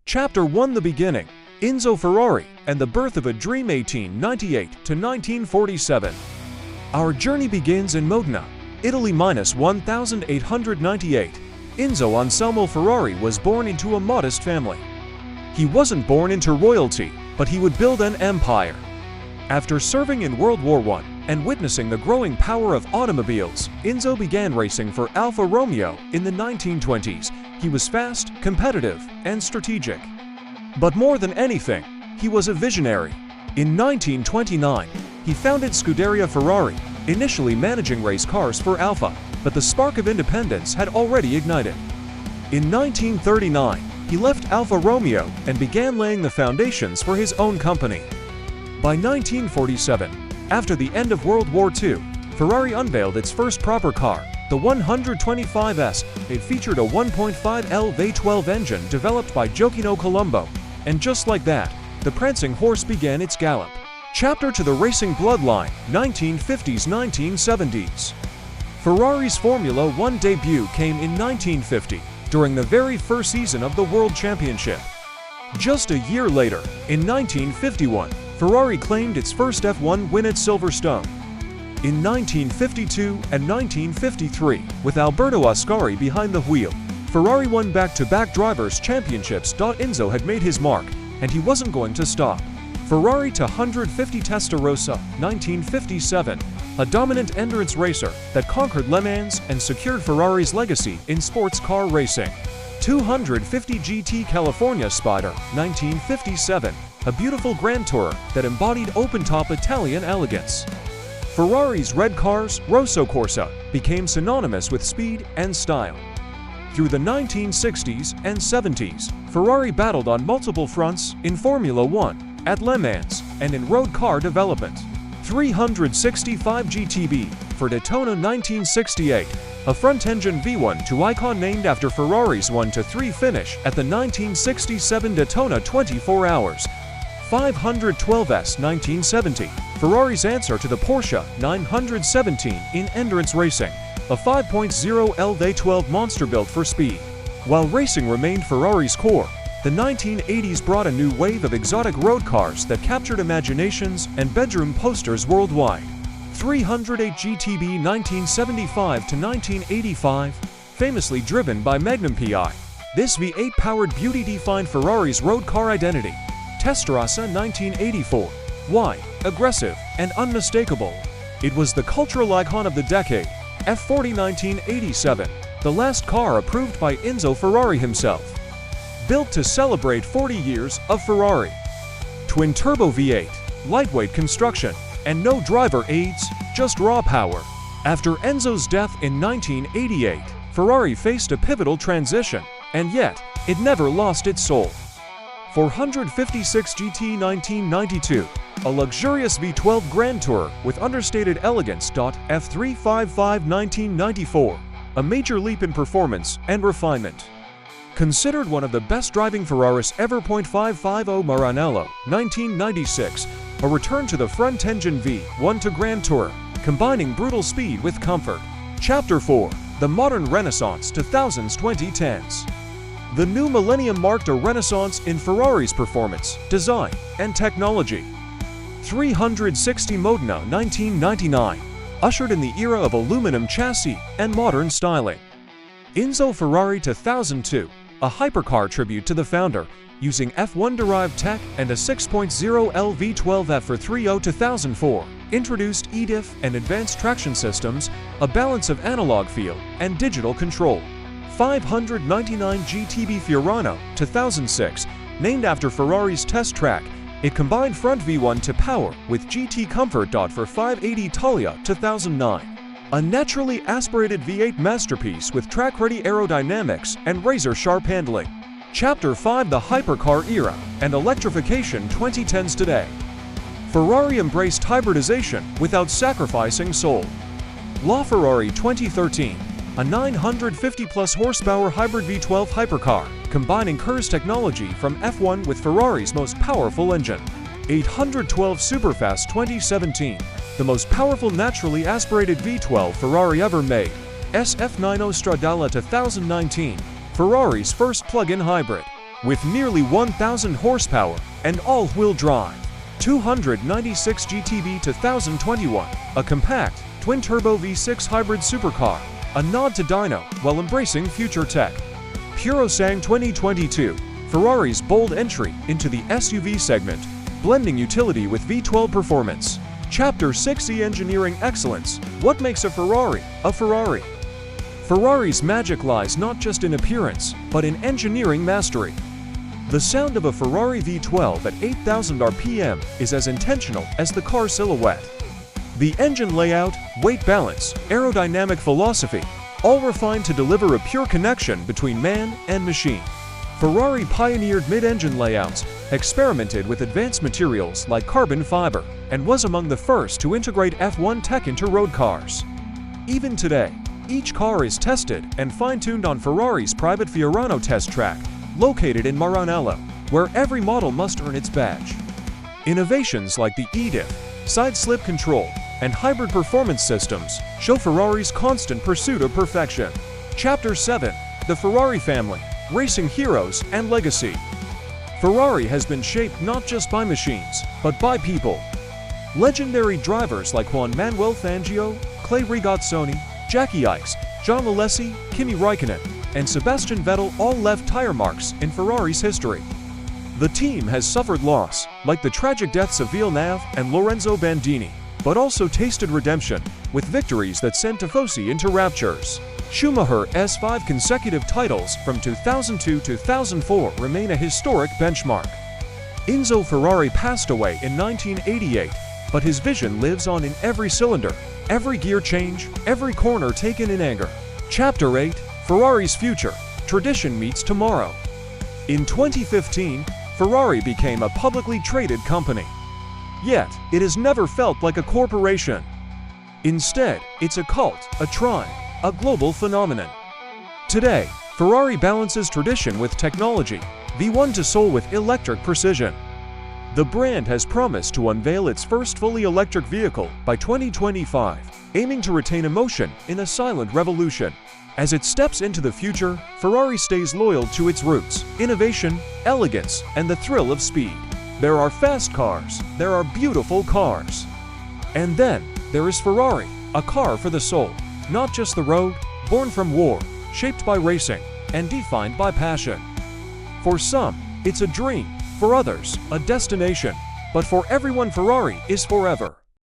Chapter 1: The Beginning, Enzo Ferrari, and the Birth of a Dream 1898 to 1947. Our journey begins in Modena, Italy -1898. Enzo Anselmo Ferrari was born into a modest family. He wasn't born into royalty, but he would build an empire. After serving in World War I and witnessing the growing power of automobiles, Enzo began racing for Alfa Romeo in the 1920s. He was fast, competitive, and strategic. But more than anything, he was a visionary. In 1929, he founded Scuderia Ferrari, initially managing race cars for Alfa, but the spark of independence had already ignited. In 1939, he left Alfa Romeo and began laying the foundations for his own company. By 1947, after the end of World War II, Ferrari unveiled its first proper car, the 125S. It featured a 1.5L V12 engine developed by Gioacchino Colombo, and just like that, the prancing horse began its gallop. Chapter to the racing bloodline, 1950s-1970s. Ferrari's Formula One debut came in 1950, during the very first season of the World Championship. Just a year later, in 1951, Ferrari claimed its first F1 win at Silverstone. In 1952 and 1953, with Alberto Ascari behind the wheel, Ferrari won back-to-back drivers' championships. Enzo had made his mark, and he wasn't going to stop. Ferrari to 150 Testarossa, 1957, a dominant endurance racer that conquered Le Mans and secured Ferrari's legacy in sports car racing. 250 GT California Spider, 1957, a beautiful Grand Tourer that embodied open-top Italian elegance. Ferrari's red cars, Rosso Corsa, became synonymous with speed and style. Through the 1960s and 70s, Ferrari battled on multiple fronts in Formula One, at Le Mans, and in road car development. 365 GTB for Daytona 1968, a front-engine V1 icon named after Ferrari's 1-3 finish at the 1967 Daytona 24 Hours. 512S 1970, Ferrari's answer to the Porsche 917 in endurance racing, a 5.0L V12 monster built for speed. While racing remained Ferrari's core, the 1980s brought a new wave of exotic road cars that captured imaginations and bedroom posters worldwide. 308 GTB 1975 to 1985, famously driven by Magnum PI. This V8-powered beauty defined Ferrari's road car identity. Testarossa 1984, wide, aggressive, and unmistakable. It was the cultural icon of the decade. F40 1987, the last car approved by Enzo Ferrari himself. Built to celebrate 40 years of Ferrari. Twin-turbo V8, lightweight construction, and no driver aids, just raw power. After Enzo's death in 1988, Ferrari faced a pivotal transition, and yet, it never lost its soul. 456 GT 1992, a luxurious V12 Grand Tourer with understated elegance. F355 1994, a major leap in performance and refinement. Considered one of the best driving Ferraris ever. .550 Maranello, 1996, a return to the front-engine V1 to Grand Tourer, combining brutal speed with comfort. Chapter 4: The Modern Renaissance 2000s-2010s. The new millennium marked a renaissance in Ferrari's performance, design, and technology. 360 Modena 1999, ushered in the era of aluminum chassis and modern styling. Enzo Ferrari 2002, a hypercar tribute to the founder, using F1-derived tech and a 6.0L V12 F430 2004, introduced eDiff and advanced traction systems, a balance of analog feel and digital control. 599 GTB Fiorano 2006, named after Ferrari's test track, it combined front V1 to power with GT comfort. For 580 Italia 2009. A naturally aspirated V8 masterpiece with track-ready aerodynamics and razor-sharp handling. Chapter 5: The Hypercar Era and Electrification 2010s today. Ferrari embraced hybridization without sacrificing soul. LaFerrari 2013, a 950-plus horsepower hybrid V12 hypercar, combining KERS technology from F1 with Ferrari's most powerful engine. 812 Superfast 2017, the most powerful naturally aspirated V12 Ferrari ever made. SF90 Stradale 2019, Ferrari's first plug-in hybrid. With nearly 1,000 horsepower and all-wheel drive, 296 GTB to 1021, a compact, twin-turbo V6 hybrid supercar, a nod to dyno while embracing future tech. Purosang 2022, Ferrari's bold entry into the SUV segment, blending utility with V12 performance. Chapter 6: Engineering Excellence. What makes a Ferrari a Ferrari? Ferrari's magic lies not just in appearance, but in engineering mastery. The sound of a Ferrari V12 at 8,000 RPM is as intentional as the car silhouette. The engine layout, weight balance, aerodynamic philosophy, all refined to deliver a pure connection between man and machine. Ferrari pioneered mid-engine layouts, experimented with advanced materials like carbon fiber, and was among the first to integrate F1 tech into road cars. Even today, each car is tested and fine-tuned on Ferrari's private Fiorano test track, located in Maranello, where every model must earn its badge. Innovations like the e-diff, side slip control, and hybrid performance systems show Ferrari's constant pursuit of perfection. Chapter 7: The Ferrari Family, Racing Heroes and Legacy. Ferrari has been shaped not just by machines, but by people. Legendary drivers like Juan Manuel Fangio, Clay Regazzoni, Jackie Ickx, John Alesi, Kimi Raikkonen, and Sebastian Vettel all left tire marks in Ferrari's history. The team has suffered loss, like the tragic deaths of Villeneuve and Lorenzo Bandini, but also tasted redemption, with victories that sent Tifosi into raptures. Schumacher's 5 consecutive titles from 2002 to 2004 remain a historic benchmark. Enzo Ferrari passed away in 1988, but his vision lives on in every cylinder, every gear change, every corner taken in anger. Chapter 8: Ferrari's Future, Tradition Meets Tomorrow. In 2015, Ferrari became a publicly traded company. Yet, it has never felt like a corporation. Instead, it's a cult, a tribe, a global phenomenon. Today, Ferrari balances tradition with technology, V1 to soul with electric precision. The brand has promised to unveil its first fully electric vehicle by 2025, aiming to retain emotion in a silent revolution. As it steps into the future, Ferrari stays loyal to its roots, innovation, elegance, and the thrill of speed. There are fast cars, there are beautiful cars. And then, there is Ferrari, a car for the soul. Not just the road, born from war, shaped by racing, and defined by passion. For some, it's a dream, for others, a destination, but for everyone Ferrari is forever.